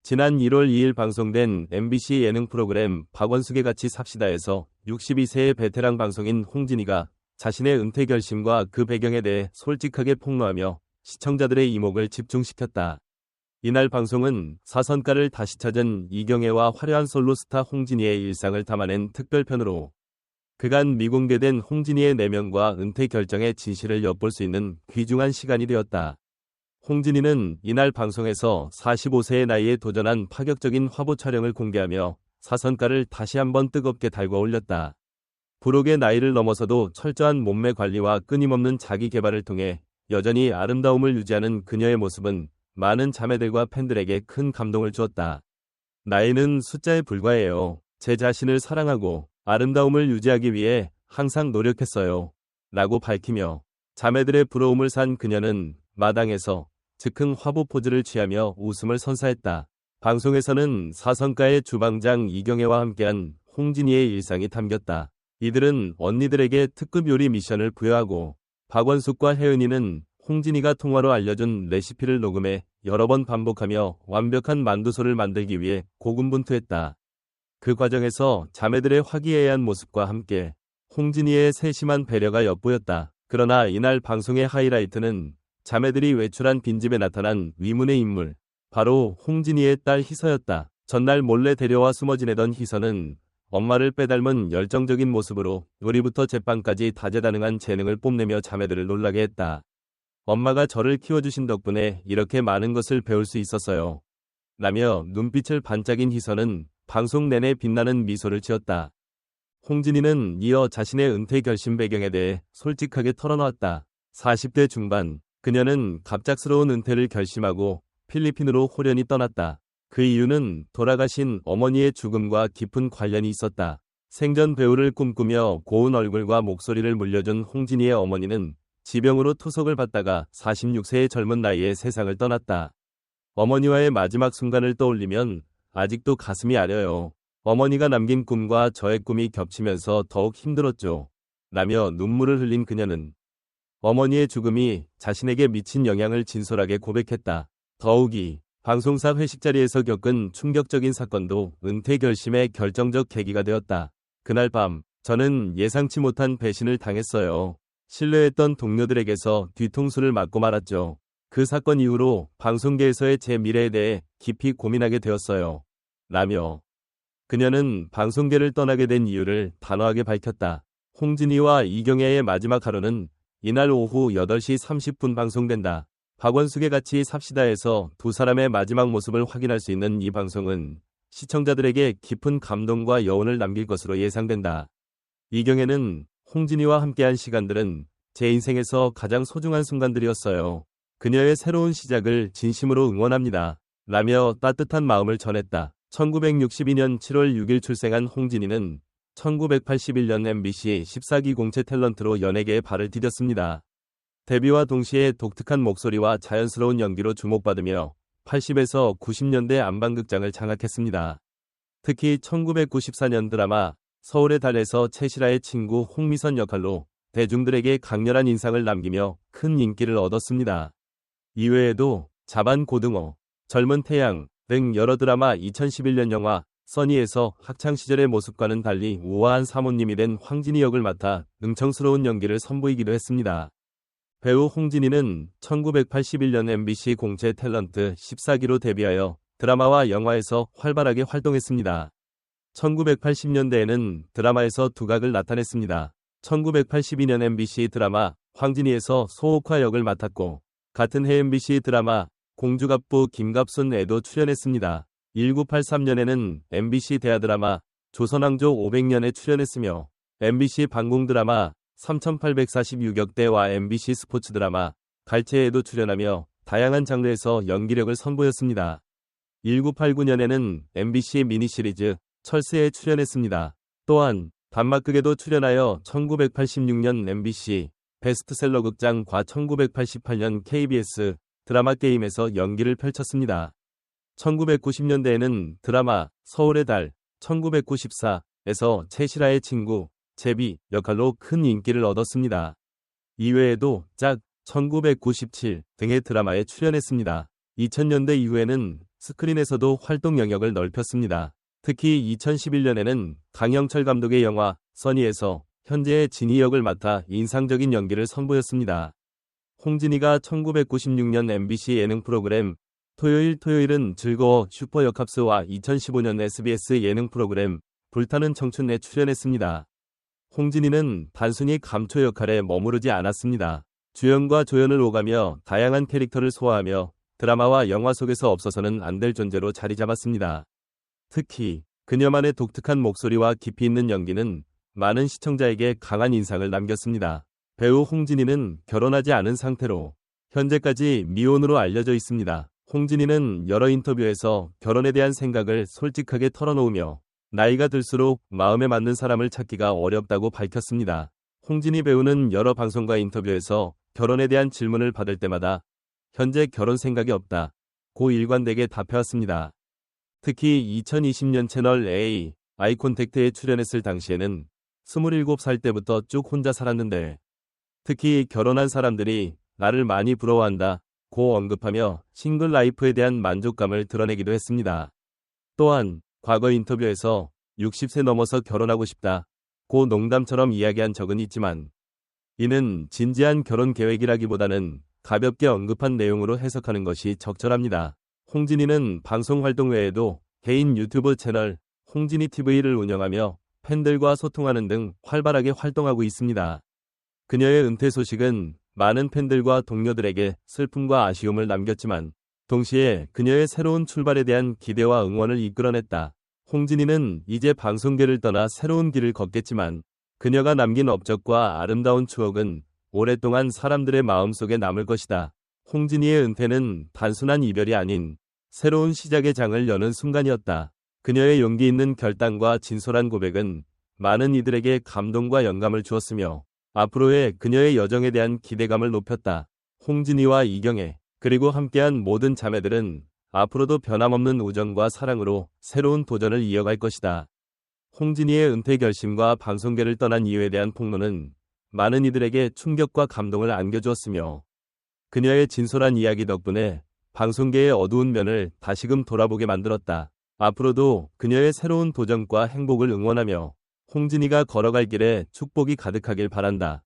지난 1월 2일 방송된 MBC 예능 프로그램 박원숙의 같이 삽시다에서 62세의 베테랑 방송인 홍진이가 자신의 은퇴 결심과 그 배경에 대해 솔직하게 폭로하며 시청자들의 이목을 집중시켰다. 이날 방송은 사선가를 다시 찾은 이경애와 화려한 솔로 스타 홍진이의 일상을 담아낸 특별편으로 그간 미공개된 홍진이의 내면과 은퇴 결정의 진실을 엿볼 수 있는 귀중한 시간이 되었다. 홍진이는 이날 방송에서 45세의 나이에 도전한 파격적인 화보 촬영을 공개하며 사선가를 다시 한번 뜨겁게 달궈 올렸다. 부록의 나이를 넘어서도 철저한 몸매 관리와 끊임없는 자기 개발을 통해 여전히 아름다움을 유지하는 그녀의 모습은 많은 자매들과 팬들에게 큰 감동을 주었다. 나이는 숫자에 불과해요. 제 자신을 사랑하고 아름다움을 유지하기 위해 항상 노력했어요. 라고 밝히며 자매들의 부러움을 산 그녀는 마당에서 즉흥 화보 포즈를 취하며 웃음을 선사했다. 방송에서는 사선가의 주방장 이경애와 함께한 홍진이의 일상이 담겼다. 이들은 언니들에게 특급 요리 미션을 부여하고 박원숙과 혜은이는 홍진이가 통화로 알려준 레시피를 녹음해 여러 번 반복하며 완벽한 만두소를 만들기 위해 고군분투했다. 그 과정에서 자매들의 화기애애한 모습과 함께 홍진이의 세심한 배려가 엿보였다. 그러나 이날 방송의 하이라이트는 자매들이 외출한 빈집에 나타난 위문의 인물, 바로 홍진이의 딸 희서였다. 전날 몰래 데려와 숨어 지내던 희서는 엄마를 빼닮은 열정적인 모습으로 요리부터 제빵까지 다재다능한 재능을 뽐내며 자매들을 놀라게 했다. 엄마가 저를 키워주신 덕분에 이렇게 많은 것을 배울 수 있었어요. 라며 눈빛을 반짝인 희서는 방송 내내 빛나는 미소를 지었다. 홍진이는 이어 자신의 은퇴 결심 배경에 대해 솔직하게 털어놓았다. 40대 중반, 그녀는 갑작스러운 은퇴를 결심하고 필리핀으로 홀연히 떠났다. 그 이유는 돌아가신 어머니의 죽음과 깊은 관련이 있었다. 생전 배우를 꿈꾸며 고운 얼굴과 목소리를 물려준 홍진이의 어머니는 지병으로 투석을 받다가 46세의 젊은 나이에 세상을 떠났다. 어머니와의 마지막 순간을 떠올리면 아직도 가슴이 아려요. 어머니가 남긴 꿈과 저의 꿈이 겹치면서 더욱 힘들었죠. 라며 눈물을 흘린 그녀는 어머니의 죽음이 자신에게 미친 영향을 진솔하게 고백했다. 더욱이 방송사 회식 자리에서 겪은 충격적인 사건도 은퇴 결심의 결정적 계기가 되었다. 그날 밤 저는 예상치 못한 배신을 당했어요. 신뢰했던 동료들에게서 뒤통수를 맞고 말았죠. 그 사건 이후로 방송계에서의 제 미래에 대해 깊이 고민하게 되었어요. 라며 그녀는 방송계를 떠나게 된 이유를 단호하게 밝혔다. 홍진이와 이경애의 마지막 하루는 이날 오후 8시 30분 방송된다. 박원숙의 같이 삽시다에서 두 사람의 마지막 모습을 확인할 수 있는 이 방송은 시청자들에게 깊은 감동과 여운을 남길 것으로 예상된다. 이경애는 홍진이와 함께한 시간들은 제 인생에서 가장 소중한 순간들이었어요. 그녀의 새로운 시작을 진심으로 응원합니다. 라며 따뜻한 마음을 전했다. 1962년 7월 6일 출생한 홍진이는 1981년 MBC 14기 공채 탤런트로 연예계에 발을 디뎠습니다. 데뷔와 동시에 독특한 목소리와 자연스러운 연기로 주목받으며 80에서 90년대 안방극장을 장악했습니다. 특히 1994년 드라마 서울의 달에서 최실아의 친구 홍미선 역할로 대중들에게 강렬한 인상을 남기며 큰 인기를 얻었습니다. 이외에도 자반 고등어, 젊은 태양 등 여러 드라마 2011년 영화 써니에서 학창시절의 모습과는 달리 우아한 사모님이 된 황진이 역을 맡아 능청스러운 연기를 선보이기도 했습니다. 배우 홍진이는 1981년 MBC 공채 탤런트 14기로 데뷔하여 드라마와 영화에서 활발하게 활동했습니다. 1980년대에는 드라마에서 두각을 나타냈습니다. 1982년 MBC 드라마 황진이에서 소옥화 역을 맡았고 같은 해 MBC 드라마 공주갑부 김갑순에도 출연했습니다. 1983년에는 MBC 대하 드라마 조선왕조 500년에 출연했으며 MBC 방공 드라마 3846역대와 MBC 스포츠 드라마 갈채에도 출연하며 다양한 장르에서 연기력을 선보였습니다. 1989년에는 MBC 미니시리즈 철새에 출연했습니다. 또한 단막극에도 출연하여 1986년 MBC 베스트셀러 극장과 1988년 KBS 드라마 게임에서 연기를 펼쳤습니다. 1990년대에는 드라마 서울의 달 1994에서 최실아의 친구 제비 역할로 큰 인기를 얻었습니다. 이외에도 짝 1997 등의 드라마에 출연했습니다. 2000년대 이후에는 스크린에서도 활동 영역을 넓혔습니다. 특히 2011년에는 강영철 감독의 영화 써니에서 현재의 진희 역을 맡아 인상적인 연기를 선보였습니다. 홍진이가 1996년 MBC 예능 프로그램 토요일은 즐거워 슈퍼역합스와 2015년 SBS 예능 프로그램 불타는 청춘에 출연했습니다. 홍진이는 단순히 감초 역할에 머무르지 않았습니다. 주연과 조연을 오가며 다양한 캐릭터를 소화하며 드라마와 영화 속에서 없어서는 안 될 존재로 자리 잡았습니다. 특히 그녀만의 독특한 목소리와 깊이 있는 연기는 많은 시청자에게 강한 인상을 남겼습니다. 배우 홍진이는 결혼하지 않은 상태로 현재까지 미혼으로 알려져 있습니다. 홍진이는 여러 인터뷰에서 결혼에 대한 생각을 솔직하게 털어놓으며 나이가 들수록 마음에 맞는 사람을 찾기가 어렵다고 밝혔습니다. 홍진이 배우는 여러 방송과 인터뷰에서 결혼에 대한 질문을 받을 때마다 현재 결혼 생각이 없다 고 일관되게 답해왔습니다. 특히 2020년 채널 A 아이콘택트에 출연했을 당시에는 27살 때부터 쭉 혼자 살았는데 특히 결혼한 사람들이 나를 많이 부러워한다 고 언급하며 싱글 라이프에 대한 만족감을 드러내기도 했습니다. 또한 과거 인터뷰에서 60세 넘어서 결혼하고 싶다 고 농담처럼 이야기한 적은 있지만 이는 진지한 결혼 계획이라기보다는 가볍게 언급한 내용으로 해석하는 것이 적절합니다. 홍진이는 방송 활동 외에도 개인 유튜브 채널 홍진이TV를 운영하며 팬들과 소통하는 등 활발하게 활동하고 있습니다. 그녀의 은퇴 소식은 많은 팬들과 동료들에게 슬픔과 아쉬움을 남겼지만 동시에 그녀의 새로운 출발에 대한 기대와 응원을 이끌어냈다. 홍진이는 이제 방송계를 떠나 새로운 길을 걷겠지만 그녀가 남긴 업적과 아름다운 추억은 오랫동안 사람들의 마음속에 남을 것이다. 홍진이의 은퇴는 단순한 이별이 아닌 새로운 시작의 장을 여는 순간이었다. 그녀의 용기 있는 결단과 진솔한 고백은 많은 이들에게 감동과 영감을 주었으며 앞으로의 그녀의 여정에 대한 기대감을 높였다. 홍진이와 이경애 그리고 함께한 모든 자매들은 앞으로도 변함없는 우정과 사랑으로 새로운 도전을 이어갈 것이다. 홍진이의 은퇴 결심과 방송계를 떠난 이유에 대한 폭로는 많은 이들에게 충격과 감동을 안겨주었으며 그녀의 진솔한 이야기 덕분에 방송계의 어두운 면을 다시금 돌아보게 만들었다. 앞으로도 그녀의 새로운 도전과 행복을 응원하며 홍진이가 걸어갈 길에 축복이 가득하길 바란다.